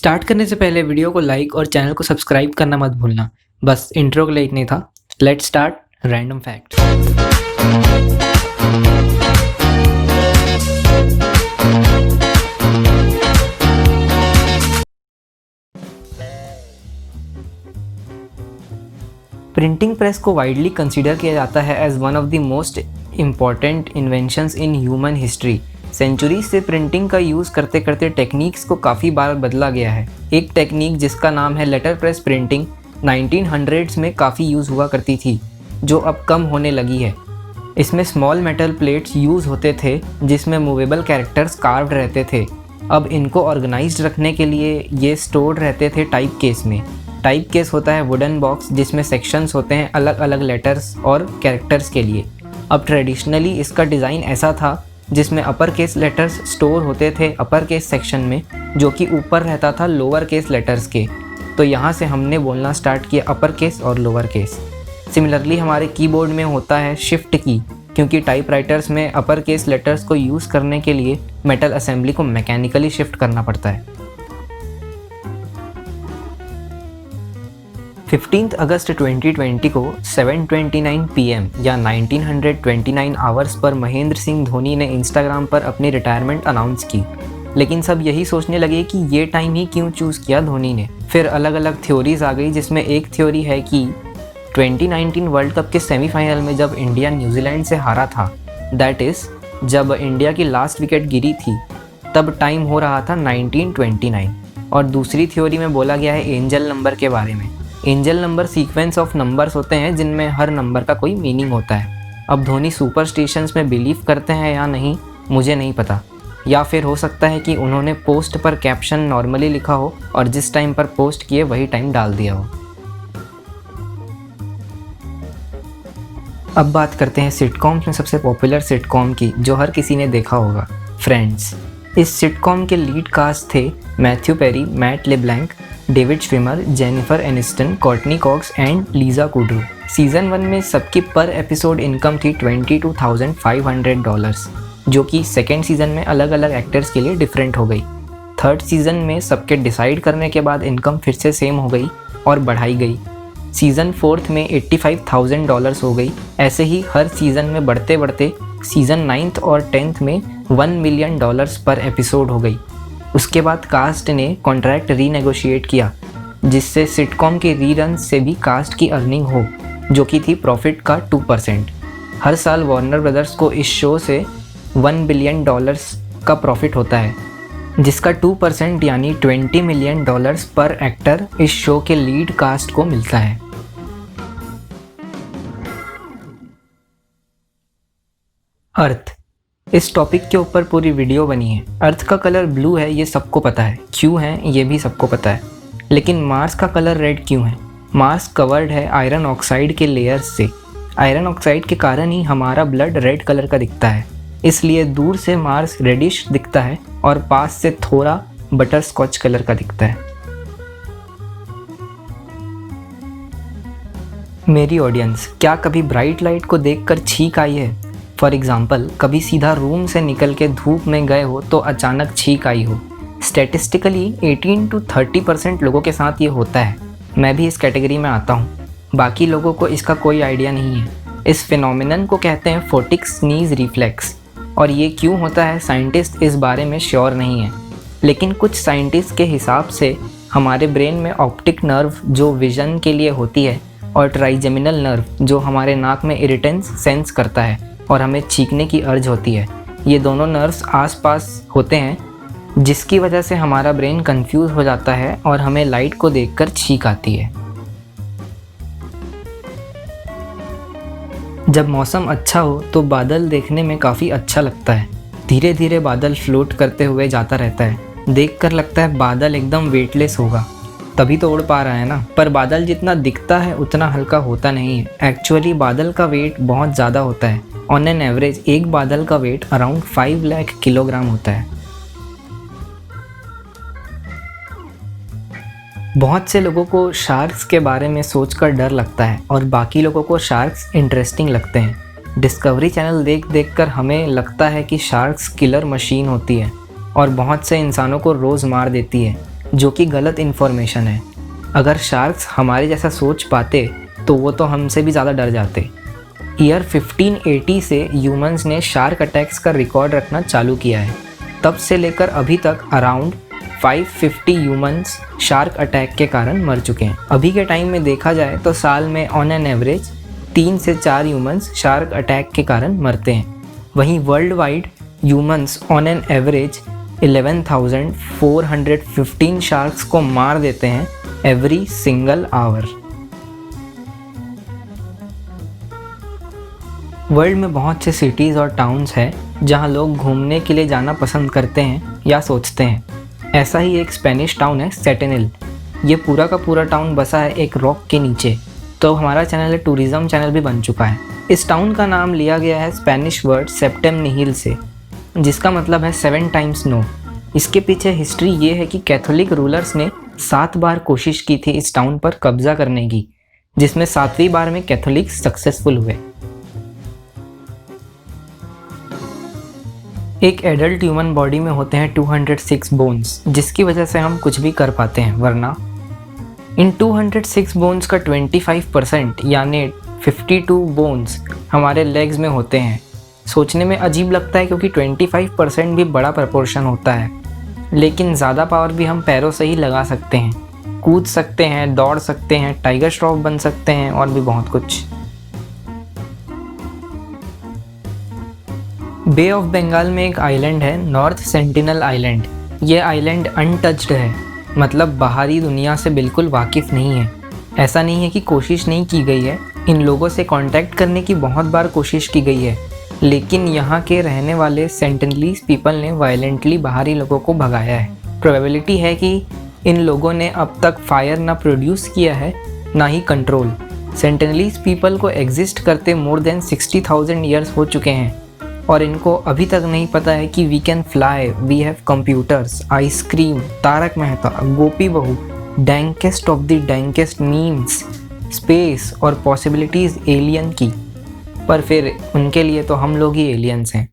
Start करने से पहले वीडियो को लाइक और चैनल को सब्सक्राइब करना मत भूलना। बस इंट्रो के लिए इतना ही था। Let's start random fact. Printing press को वाइडली कंसीडर किया जाता है as one of the most important inventions in human history. Century से प्रिंटिंग का यूज़ करते करते टेक्निक्स को काफ़ी बार बदला गया है। एक टेक्निक जिसका नाम है लेटर प्रेस प्रिंटिंग 1900s में काफ़ी यूज़ हुआ करती थी, जो अब कम होने लगी है। इसमें स्मॉल मेटल प्लेट्स यूज़ होते थे जिसमें मूवेबल कैरेक्टर्स कार्व्ड रहते थे। अब इनको ऑर्गेनाइज्ड रखने के लिए ये स्टोर्ड रहते थे टाइप केस में। टाइप केस होता है वुडन बॉक्स जिसमें सेक्शंस होते हैं अलग अलग लेटर्स और कैरेक्टर्स के लिए। अब ट्रेडिशनली इसका डिज़ाइन ऐसा था जिसमें अपर केस लेटर्स स्टोर होते थे अपर केस सेक्शन में, जो कि ऊपर रहता था लोअर केस लेटर्स के। तो यहाँ से हमने बोलना स्टार्ट किया अपर केस और लोअर केस। सिमिलरली हमारे कीबोर्ड में होता है शिफ्ट की, क्योंकि टाइपराइटर्स में अपर केस लेटर्स को यूज़ करने के लिए मेटल असेंबली को मैकेनिकली शिफ्ट करना पड़ता है। 15 अगस्त 2020 को 7:29 PM या 1929 आवर्स पर महेंद्र सिंह धोनी ने इंस्टाग्राम पर अपनी रिटायरमेंट अनाउंस की। लेकिन सब यही सोचने लगे कि ये टाइम ही क्यों चूज़ किया धोनी ने। फिर अलग अलग थ्योरीज आ गई, जिसमें एक थ्योरी है कि 2019 वर्ल्ड कप के सेमीफाइनल में जब इंडिया न्यूजीलैंड से हारा था, दैट इज़ जब इंडिया की लास्ट विकेट गिरी थी, तब टाइम हो रहा था 1929। और दूसरी थ्योरी में बोला गया है एंजल नंबर के बारे में। Angel number sequence of numbers होते हैं जिनमें हर नंबर का कोई मीनिंग होता है। अब धोनी सुपरस्टिशंस में बिलीव करते हैं या नहीं मुझे नहीं पता, या फिर हो सकता है कि उन्होंने पोस्ट पर कैप्शन नॉर्मली लिखा हो और जिस टाइम पर पोस्ट किए वही टाइम डाल दिया हो। अब बात करते हैं सिटकॉम्स में सबसे पॉपुलर सिटकॉम की, जो हर किसी ने देखा होगा, फ्रेंड्स। इस सिटकॉम के लीड कास्ट थे Matthew Perry, Matt LeBlanc, David Schwimmer, Jennifer Aniston, Courteney Cox and Lisa Kudrow. Season 1 में सबकी पर एपिसोड इनकम थी $22,500, जो कि सेकेंड सीज़न में अलग अलग एक्टर्स के लिए डिफरेंट हो गई। थर्ड सीज़न में सबके डिसाइड करने के बाद इनकम फिर से सेम हो गई और बढ़ाई गई। सीज़न 4 में $85,000 हो गई। ऐसे ही हर सीज़न में बढ़ते बढ़ते सीज़न 9 और 10 में $1 मिलियन पर एपिसोड हो गई। उसके बाद कास्ट ने कॉन्ट्रैक्ट रीनेगोशिएट किया, जिससे सिटकॉम के रीरन से भी कास्ट की अर्निंग हो, जो कि थी प्रॉफिट का 2%। हर साल वार्नर ब्रदर्स को इस शो से $1 बिलियन का प्रॉफिट होता है, जिसका 2% यानी $20 मिलियन पर एक्टर इस शो के लीड कास्ट को मिलता है। अर्थ, इस टॉपिक के ऊपर पूरी वीडियो बनी है। अर्थ का कलर ब्लू है ये सबको पता है, क्यों है ये भी सबको पता है। लेकिन मार्स का कलर रेड क्यों है? मार्स कवर्ड है आयरन ऑक्साइड के लेयर्स से। आयरन ऑक्साइड के कारण ही हमारा ब्लड रेड कलर का दिखता है, इसलिए दूर से मार्स रेडिश दिखता है और पास से थोड़ा बटर स्कॉच कलर का दिखता है। मेरी ऑडियंस, क्या कभी ब्राइट लाइट को देखकर छींक आई है? फॉर एग्ज़ाम्पल, कभी सीधा रूम से निकल के धूप में गए हो तो अचानक छींक आई हो। स्टैटिस्टिकली 18 to 30% लोगों के साथ ये होता है। मैं भी इस कैटेगरी में आता हूँ। बाकी लोगों को इसका कोई आइडिया नहीं है। इस फिनोमिनन को कहते हैं फोटिक स्नीज रिफ्लेक्स, और ये क्यों होता है साइंटिस्ट इस बारे में श्योर नहीं है। लेकिन कुछ साइंटिस्ट के हिसाब से हमारे ब्रेन में ऑप्टिक नर्व जो विजन के लिए होती है, और ट्राइजेमिनल नर्व जो हमारे नाक में इरिटेंस सेंस करता है और हमें छींकने की अर्ज होती है, ये दोनों नर्व्स आसपास होते हैं, जिसकी वजह से हमारा ब्रेन कंफ्यूज हो जाता है और हमें लाइट को देखकर छींक आती है। जब मौसम अच्छा हो तो बादल देखने में काफ़ी अच्छा लगता है। धीरे धीरे बादल फ्लोट करते हुए जाता रहता है। देखकर लगता है बादल एकदम वेटलेस होगा, तभी तो उड़ पा रहा है ना। पर बादल जितना दिखता है उतना हल्का होता नहीं है। एक्चुअली बादल का वेट बहुत ज़्यादा होता है। ऑन एन एवरेज एक बादल का वेट अराउंड 5 लाख किलोग्राम होता है। बहुत से लोगों को शार्क्स के बारे में सोचकर डर लगता है और बाकी लोगों को शार्क्स इंटरेस्टिंग लगते हैं। डिस्कवरी चैनल देख देख कर हमें लगता है कि शार्क्स किलर मशीन होती है और बहुत से इंसानों को रोज़ मार देती है। जो कि गलत इन्फॉर्मेशन है। अगर शार्क्स हमारे जैसा सोच पाते तो वो तो हमसे भी ज़्यादा डर जाते। ईयर 1580 से ह्यूमंस ने शार्क अटैक्स का रिकॉर्ड रखना चालू किया है। तब से लेकर अभी तक अराउंड 550 ह्यूमंस शार्क अटैक के कारण मर चुके हैं। अभी के टाइम में देखा जाए तो साल में ऑन एन एवरेज 3 से 4 ह्यूमंस शार्क अटैक के कारण मरते हैं। वहीं world wide humans on an average 11,415 sharks को मार देते हैं एवरी सिंगल आवर। वर्ल्ड में बहुत से सिटीज़ और टाउन्स हैं जहां लोग घूमने के लिए जाना पसंद करते हैं या सोचते हैं। ऐसा ही एक स्पेनिश टाउन है सेंटिनल। ये पूरा का पूरा टाउन बसा है एक रॉक के नीचे। तो हमारा चैनल टूरिज़्म चैनल भी बन चुका है। इस टाउन का नाम लिया गया है स्पेनिश वर्ड सेप्टेम निहिल से, जिसका मतलब है 7 टाइम्स नो। इसके पीछे हिस्ट्री ये है कि कैथोलिक रूलर्स ने 7 बार कोशिश की थी इस टाउन पर कब्जा करने की, जिसमें 7वीं बार में कैथोलिक सक्सेसफुल हुए। एक एडल्ट ह्यूमन बॉडी में होते हैं 206 बोन्स, जिसकी वजह से हम कुछ भी कर पाते हैं, वरना इन 206 बोन्स का 25% यानी 52 बोन्स हमारे लेग्स में होते हैं। सोचने में अजीब लगता है क्योंकि 25% भी बड़ा प्रपोर्शन होता है, लेकिन ज़्यादा पावर भी हम पैरों से ही लगा सकते हैं। कूद सकते हैं, दौड़ सकते हैं, टाइगर श्रॉफ बन सकते हैं और भी बहुत कुछ। बे ऑफ बंगाल में एक आइलैंड है नॉर्थ सेंटिनल आइलैंड। ये आइलैंड अनटच्ड है, मतलब बाहरी दुनिया से बिल्कुल वाकिफ़ नहीं है। ऐसा नहीं है कि कोशिश नहीं की गई है, इन लोगों से कांटेक्ट करने की बहुत बार कोशिश की गई है, लेकिन यहाँ के रहने वाले सेंटिनलीज पीपल ने वायलेंटली बाहरी लोगों को भगाया है। प्रोबेबिलिटी है कि इन लोगों ने अब तक फायर ना प्रोड्यूस किया है ना ही कंट्रोल। सेंटिनलीज पीपल को एग्जिस्ट करते मोर देन 60,000 ईयर्स हो चुके हैं और इनको अभी तक नहीं पता है कि we can fly, we have computers, ice cream, Tarak Mehta, Gopi Bahu, dankest of the dankest memes, space और पॉसिबिलिटीज़ एलियन की। पर फिर उनके लिए तो हम लोग ही एलियंस हैं।